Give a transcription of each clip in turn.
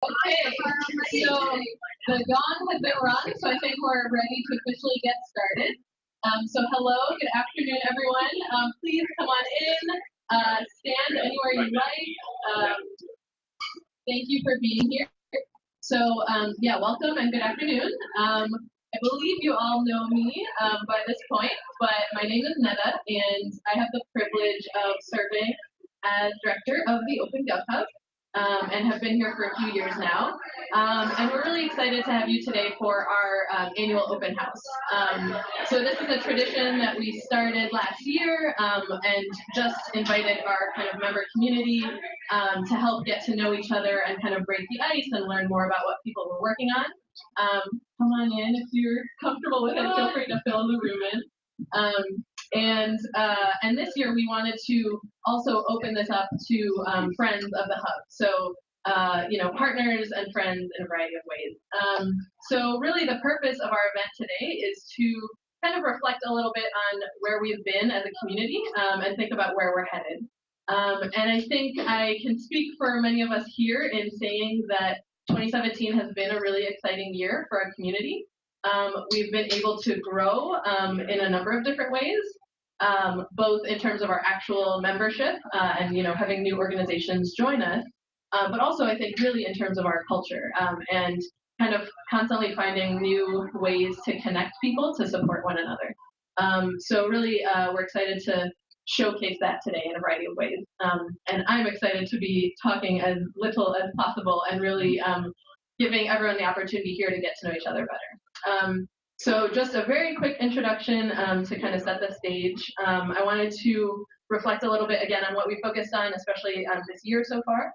Okay, so the gong has been rung, so I think we're ready to officially get started. So hello, good afternoon, everyone. Please come on in, stand anywhere you like. Thank you for being here. So yeah, welcome and good afternoon. I believe you all know me by this point, but my name is Neda, and I have the privilege of serving as director of the Open Gov Hub. And have been here for a few years now. And we're really excited to have you today for our annual open house. So this is a tradition that we started last year and just invited our kind of member community to help get to know each other and kind of break the ice and learn more about what people were working on. Come on in if you're comfortable with it, feel free to fill the room in. And this year we wanted to also open this up to friends of the hub. So, partners and friends in a variety of ways. So really the purpose of our event today is to kind of reflect a little bit on where we've been as a community and think about where we're headed. And I think I can speak for many of us here in saying that 2017 has been a really exciting year for our community. We've been able to grow in a number of different ways. Both in terms of our actual membership and having new organizations join us, but also I think really in terms of our culture and kind of constantly finding new ways to connect people to support one another. So really we're excited to showcase that today in a variety of ways. And I'm excited to be talking as little as possible and really giving everyone the opportunity here to get to know each other better. So just a very quick introduction to kind of set the stage. I wanted to reflect a little bit again on what we focused on, especially this year so far.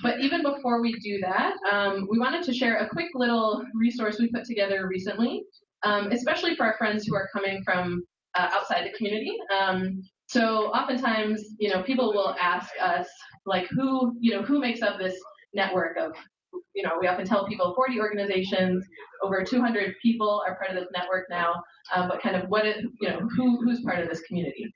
But even before we do that, we wanted to share a quick little resource we put together recently, especially for our friends who are coming from outside the community. So oftentimes, people will ask us, like, who makes up this network of, we often tell people 40 organizations, over 200 people are part of this network now, but kind of who's part of this community.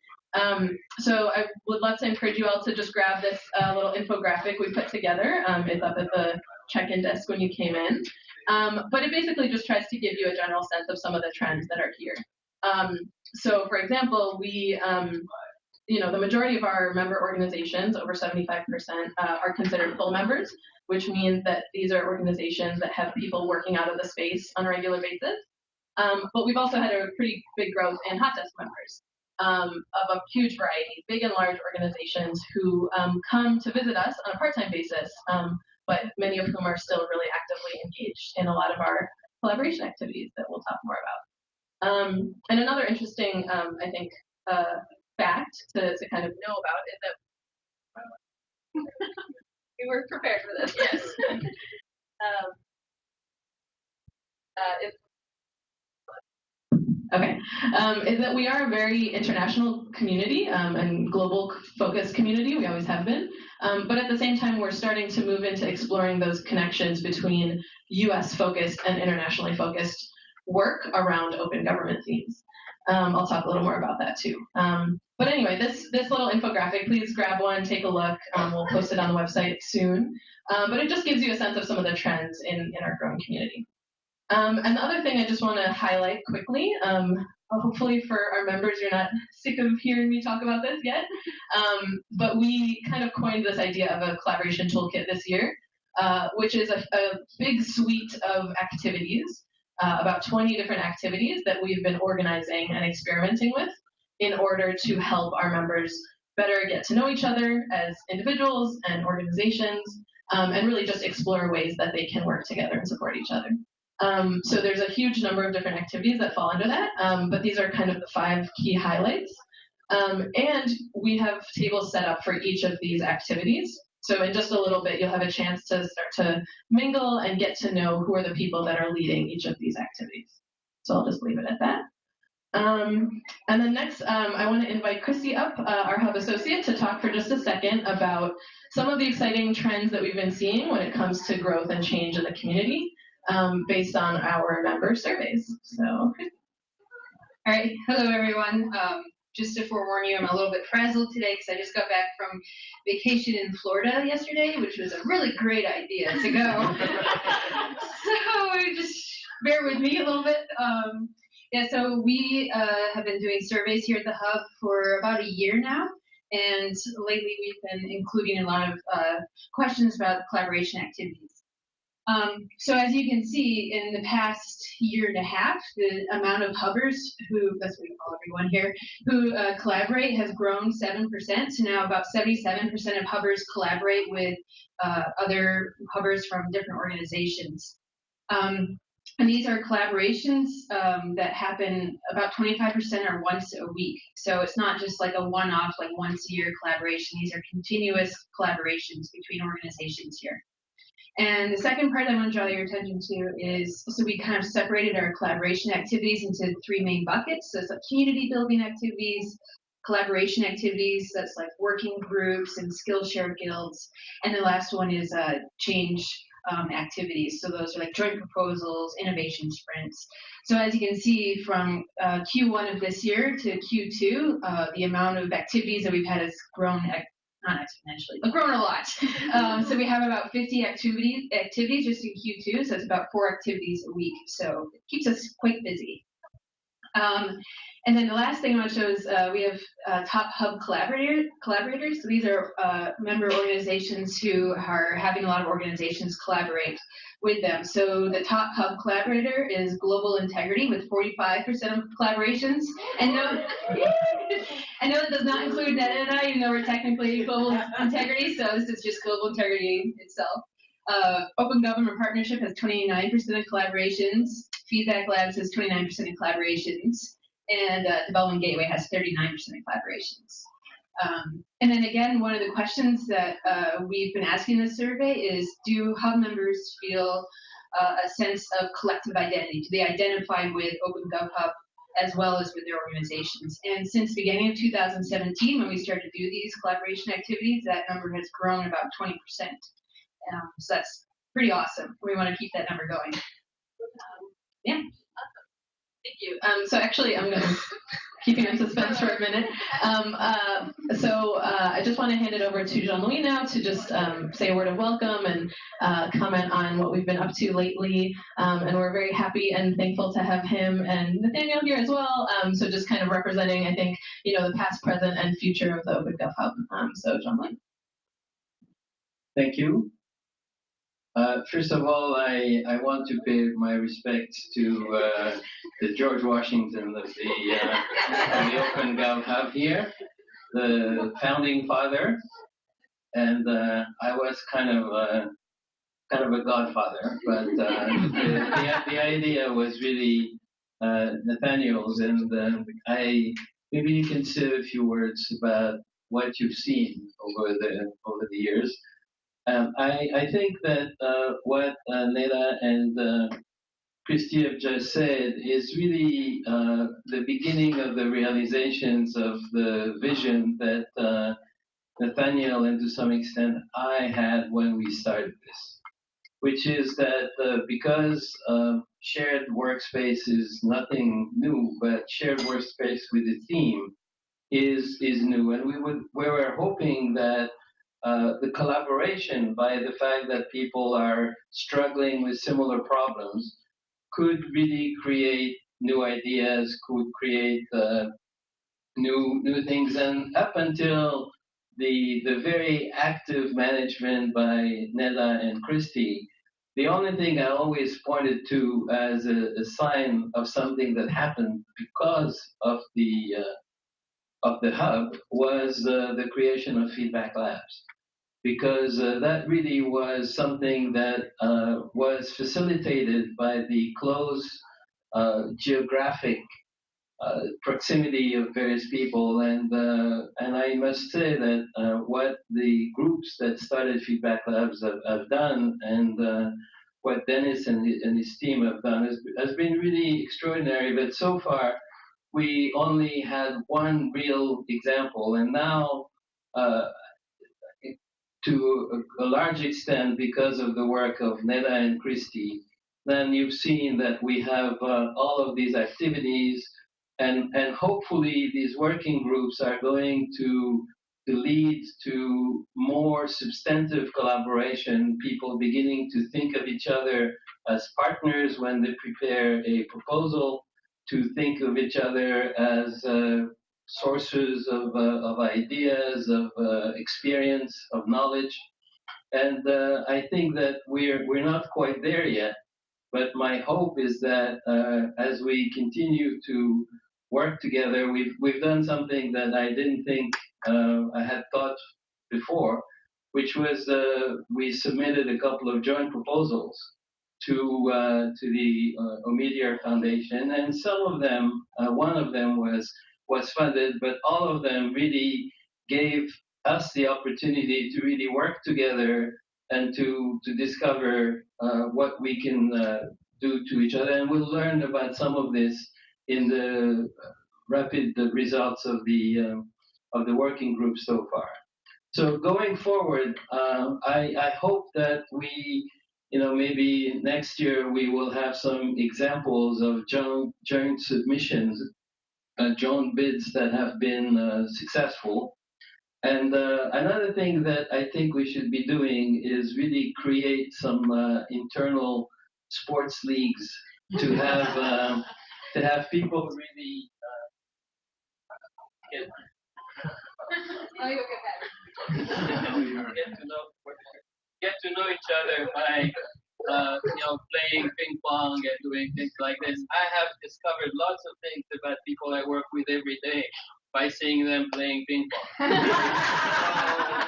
So I would love to encourage you all to just grab this little infographic we put together. It's up at the check-in desk when you came in. But it basically just tries to give you a general sense of some of the trends that are here. So for example, we, the majority of our member organizations, over 75%, are considered full members, which means that these are organizations that have people working out of the space on a regular basis. But we've also had a pretty big growth in hot desk members of a huge variety, big and large organizations who come to visit us on a part-time basis, but many of whom are still really actively engaged in a lot of our collaboration activities that we'll talk more about. And another interesting, I think, fact to kind of know about is that we were prepared for this, yes. Is that we are a very international community and global focused community. We always have been. But at the same time, we're starting to move into exploring those connections between US focused and internationally focused work around open government themes. I'll talk a little more about that too. But anyway, this little infographic, please grab one, take a look. We'll post it on the website soon. But it just gives you a sense of some of the trends in our growing community. And the other thing I just want to highlight quickly, hopefully for our members, you're not sick of hearing me talk about this yet, but we kind of coined this idea of a collaboration toolkit this year, which is a big suite of activities, about 20 different activities that we've been organizing and experimenting with in order to help our members better get to know each other as individuals and organizations, and really just explore ways that they can work together and support each other. So there's a huge number of different activities that fall under that, but these are kind of the 5 key highlights. And we have tables set up for each of these activities. So in just a little bit, you'll have a chance to start to mingle and get to know who are the people that are leading each of these activities. So I'll just leave it at that. And then next, I want to invite Christy up, our Hub Associate, to talk for just a second about some of the exciting trends that we've been seeing when it comes to growth and change in the community based on our member surveys. So, all right, hello everyone. just to forewarn you, I'm a little bit frazzled today because I just got back from vacation in Florida yesterday, which was a really great idea to go. So just bear with me a little bit. So we have been doing surveys here at the Hub for about a year now. And lately we've been including a lot of questions about collaboration activities. So as you can see, in the past year and a half, the amount of Hubbers who, that's what we call everyone here, who collaborate has grown 7% to now about 77% of Hubbers collaborate with other Hubbers from different organizations. And these are collaborations that happen about 25% are once a week. So it's not just like a one-off, like once a year collaboration. These are continuous collaborations between organizations here. And the second part I want to draw your attention to is, so we kind of separated our collaboration activities into three main buckets. So it's like community building activities, collaboration activities, that's like working groups and Skillshare guilds. And the last one is change activities. So those are like joint proposals, innovation sprints. So as you can see from Q1 of this year to Q2, the amount of activities that we've had has grown not exponentially, but grown a lot. So we have about 50 activities just in Q2, so it's about 4 activities a week. So it keeps us quite busy. And then the last thing I want to show is we have top Hub collaborators. So these are member organizations who are having a lot of organizations collaborate with them. So the top Hub collaborator is Global Integrity with 45% of collaborations. And no, I know it does not include Netta and I, even though we're technically Global Integrity, so this is just Global Integrity itself. Open Government Partnership has 29% of collaborations. Feedback Labs has 29% of collaborations. And Development Gateway has 39% of collaborations. And then again, one of the questions that we've been asking in this survey is, do Hub members feel a sense of collective identity? Do they identify with Open Gov Hub as well as with their organizations? And since the beginning of 2017, when we started to do these collaboration activities, that number has grown about 20%. So that's pretty awesome. We want to keep that number going. Yeah. Thank you. So actually, I'm going to keep you in suspense for a minute. I just want to hand it over to Jean-Louis now to just say a word of welcome and comment on what we've been up to lately. And we're very happy and thankful to have him and Nathaniel here as well. So just kind of representing, I think, the past, present, and future of the Open Gov Hub. So Jean-Louis. Thank you. First of all, I want to pay my respects to the George Washington of the Open Gov Hub here, the founding father, and I was kind of a godfather, but the idea was really Nathaniel's, and maybe you can say a few words about what you've seen over the years. I think that what Neda and Christy have just said is really the beginning of the realizations of the vision that Nathaniel and to some extent I had when we started this, which is that because shared workspace is nothing new, but shared workspace with a theme is new, and we were hoping that the collaboration, by the fact that people are struggling with similar problems, could really create new ideas, could create new things. And up until the very active management by Neda and Christy, the only thing I always pointed to as a sign of something that happened because of the hub was the creation of feedback labs, because that really was something that was facilitated by the close geographic proximity of various people, and I must say that what the groups that started feedback labs have done, and what Dennis and his team have done has been really extraordinary. But so far, we only had one real example, and now, to a large extent, because of the work of Neda and Christy, then you've seen that we have all of these activities. and hopefully these working groups are going to lead to more substantive collaboration, people beginning to think of each other as partners when they prepare a proposal, to think of each other as sources of ideas, of experience, of knowledge. And I think that we're not quite there yet. But my hope is that as we continue to work together, we've done something that I didn't think I had thought before, which was we submitted a couple of joint proposals to the Omidyar Foundation, and some of them, one of them was funded, but all of them really gave us the opportunity to really work together and to discover what we can do to each other. And we'll learn about some of this in the rapid results of the working group so far. So going forward, I hope that we, maybe next year we will have some examples of joint submissions, joint bids that have been successful. And another thing that I think we should be doing is really create some internal sports leagues to have people really get Oh, you'll get that. get to know each other by playing ping pong and doing things like this. I have discovered lots of things about people I work with every day by seeing them playing ping pong.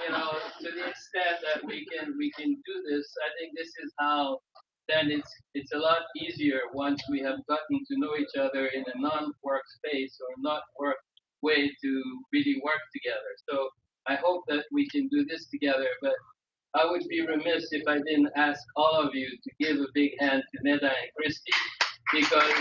So, to the extent that we can do this, I think this is how then it's a lot easier once we have gotten to know each other in a non-work space or not work way to really work together. So I hope that we can do this together, but I would be remiss if I didn't ask all of you to give a big hand to Neda and Christy, because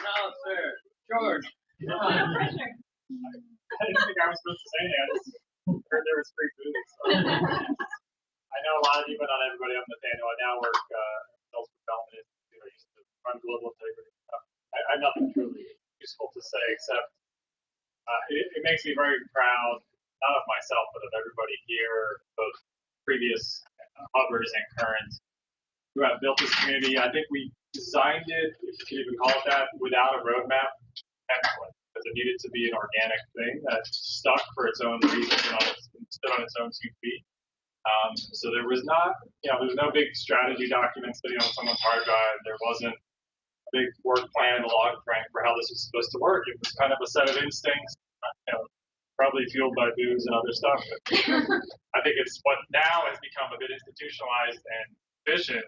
now, sir, George. No pressure. I didn't think I was supposed to say anything. I just heard there was free food. So. I know a lot of you, but not everybody on the panel. I now work in development institute. I used to run global integrity. I have nothing truly useful to say except it makes me very proud, not of myself, but of everybody here, both previous Hubbers and current, who have built this community. I think we designed it, if you can even call it that, without a roadmap, excellent, because it needed to be an organic thing that stuck for its own reasons and stood on its own 2 feet. So there was not, there was no big strategy document sitting on someone's hard drive. There wasn't a big work plan, a log frame for how this was supposed to work. It was kind of a set of instincts, probably fueled by booze and other stuff. I think it's what now has become a bit institutionalized and efficient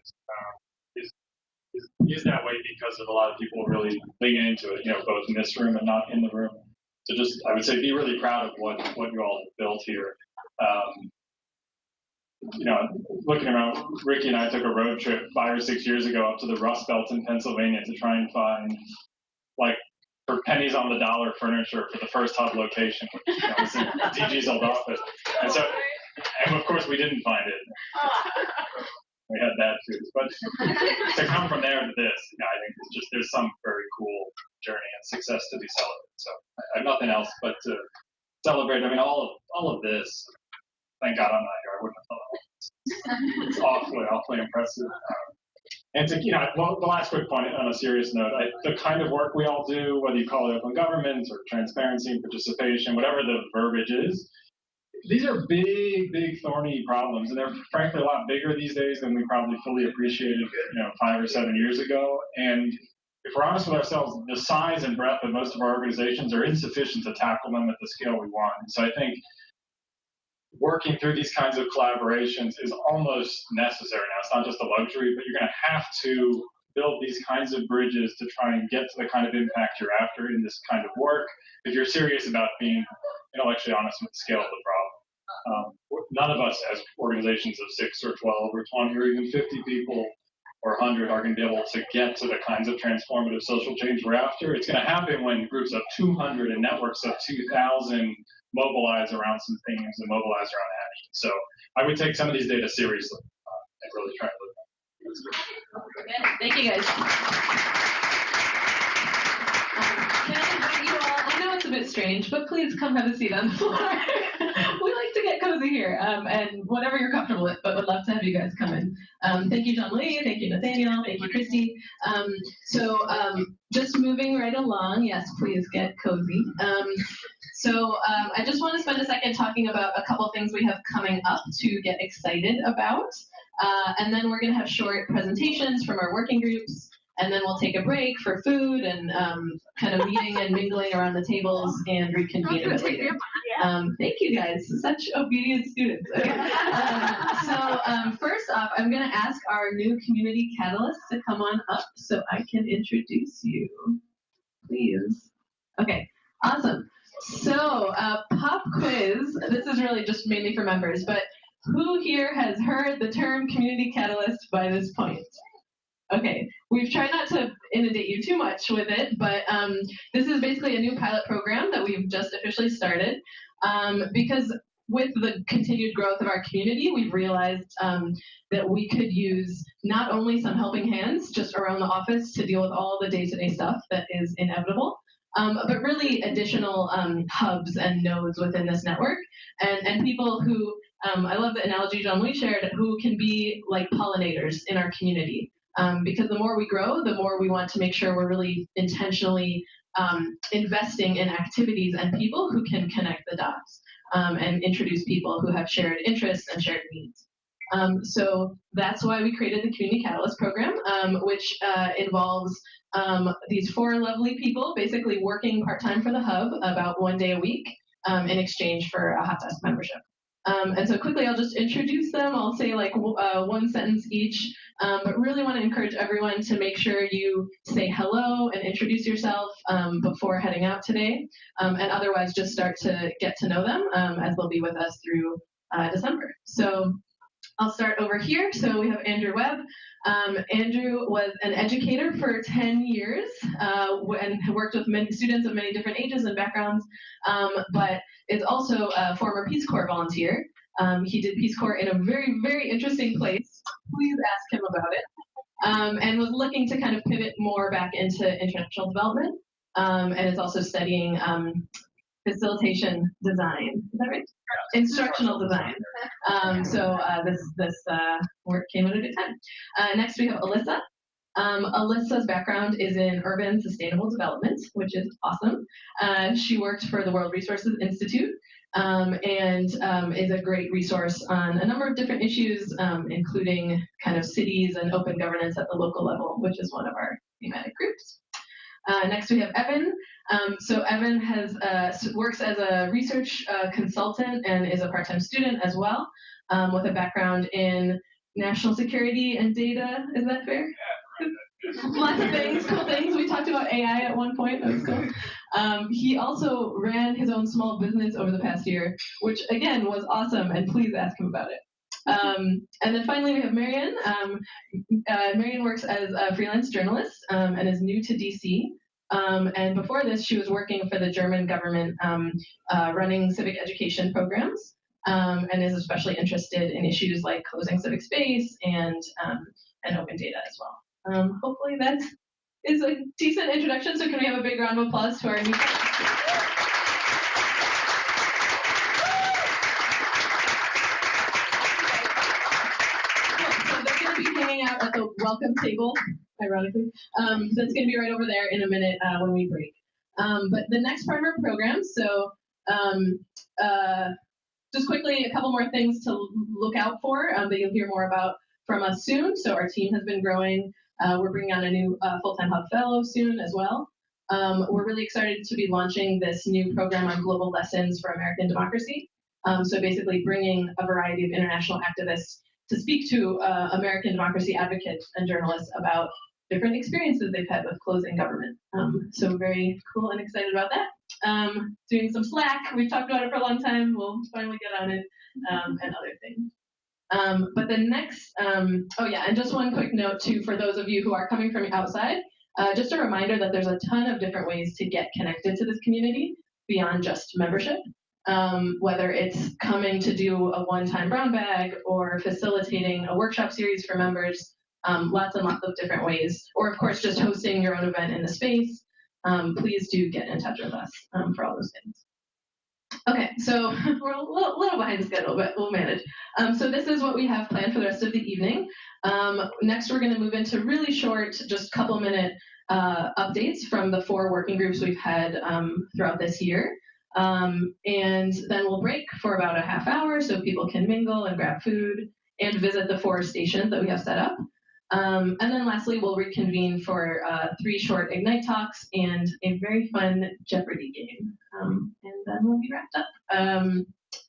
is that way because of a lot of people really leaning into it, both in this room and not in the room. So just, I would say, be really proud of what you all have built here. Looking around, Ricky and I took a road trip 5 or 6 years ago up to the Rust Belt in Pennsylvania to try and find, for pennies on the dollar furniture for the first hub location, which was in DG's old office. And of course we didn't find it. We had bad food. But to come from there to this, I think it's just, there's some very cool journey and success to be celebrated. So I have nothing else but to celebrate. I mean, all of this. Thank God I'm not here. I wouldn't have thought it's awfully impressive. And to, the last quick point on a serious note, the kind of work we all do, whether you call it open government or transparency and participation, whatever the verbiage is, these are big, thorny problems, and they're frankly a lot bigger these days than we probably fully appreciated, 5 or 7 years ago. And if we're honest with ourselves, the size and breadth of most of our organizations are insufficient to tackle them at the scale we want. And so I think working through these kinds of collaborations is almost necessary now. It's not just a luxury, but you're going to have to build these kinds of bridges to try and get to the kind of impact you're after in this kind of work if you're serious about being intellectually honest with the scale of the problem. None of us as organizations of 6 or 12 or 20 or even 50 people or 100 are going to be able to get to the kinds of transformative social change we're after. It's going to happen when groups of 200 and networks of 2,000 mobilize around some themes and mobilize around action. So I would take some of these data seriously and really try to look at them. Thank you, guys. Can I invite you all? I know it's a bit strange, but please come have a seat on the floor. We like to get cozy here, and whatever you're comfortable with, but would love to have you guys come in. Thank you, John Lee. Thank you, Nathaniel. Thank you, Christy. Just moving right along. Yes, please get cozy. I just want to spend a second talking about a couple things we have coming up to get excited about. And then we're going to have short presentations from our working groups. And then we'll take a break for food and kind of meeting and mingling around the tables and reconvene a bit later. Thank you guys, such obedient students. First off, I'm going to ask our new community catalysts to come on up so I can introduce you. Please. Okay, awesome. So pop quiz, this is really just mainly for members, but who here has heard the term community catalyst by this point? Okay, we've tried not to inundate you too much with it, but this is basically a new pilot program that we've just officially started because with the continued growth of our community, we've realized that we could use not only some helping hands just around the office to deal with all the day-to-day stuff that is inevitable, but really additional hubs and nodes within this network and people who, I love the analogy John Lee shared, who can be like pollinators in our community. Because the more we grow, the more we want to make sure we're really intentionally investing in activities and people who can connect the dots and introduce people who have shared interests and shared needs. So that's why we created the Community Catalyst program, which involves these 4 lovely people basically working part-time for the Hub about 1 day a week in exchange for a hot desk membership. And so quickly, I'll just introduce them. I'll say like 1 sentence each, but really want to encourage everyone to make sure you say hello and introduce yourself before heading out today, and otherwise just start to get to know them as they'll be with us through December. So I'll start over here. So we have Andrew Webb. Andrew was an educator for 10 years and worked with many students of many different ages and backgrounds, but is also a former Peace Corps volunteer. He did Peace Corps in a very, very interesting place. Please ask him about it. And was looking to kind of pivot more back into international development, and is also studying facilitation design. Is that right? Instructional design. This work came at a good time. Next we have Alyssa. Alyssa's background is in urban sustainable development, which is awesome. She worked for the World Resources Institute and is a great resource on a number of different issues, including kind of cities and open governance at the local level, which is one of our thematic groups. Next we have Evan. So Evan works as a research consultant and is a part-time student as well, with a background in national security and data. Is that fair? Lots of things, cool things. We talked about AI at one point. That was cool. He also ran his own small business over the past year, which again was awesome. And please ask him about it. And then finally we have Marian. Marian works as a freelance journalist and is new to DC. And before this, she was working for the German government running civic education programs and is especially interested in issues like closing civic space and open data as well. Hopefully that is a decent introduction. So can we have a big round of applause to our new out at the welcome table, ironically. That's going to be right over there in a minute when we break. But the next part of our program, just quickly, a couple more things to look out for that you'll hear more about from us soon. So our team has been growing. We're bringing on a new full-time Hub Fellow soon as well. We're really excited to be launching this new program on global lessons for American democracy. So basically bringing a variety of international activists to speak to American democracy advocates and journalists about different experiences they've had with closing government. So very cool and excited about that. Doing some Slack. We've talked about it for a long time. We'll finally get on it and other things. But the next, oh yeah, and just one quick note too for those of you who are coming from outside, just a reminder that there's a ton of different ways to get connected to this community beyond just membership. Whether it's coming to do a one-time brown bag or facilitating a workshop series for members, lots and lots of different ways, or of course just hosting your own event in the space. Please do get in touch with us for all those things. Okay, so we're a little behind schedule, but we'll manage. So this is what we have planned for the rest of the evening. Next, we're going to move into really short, just couple minute updates from the 4 working groups we've had throughout this year. And then we'll break for about a half hour so people can mingle and grab food and visit the 4 stations that we have set up. And then lastly, we'll reconvene for 3 short Ignite talks and a very fun Jeopardy game. And then we'll be wrapped up.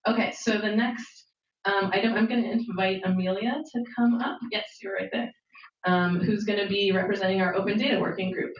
Okay, so the next item, I'm going to invite Amelia to come up. Yes, you're right there. Who's going to be representing our open data working group.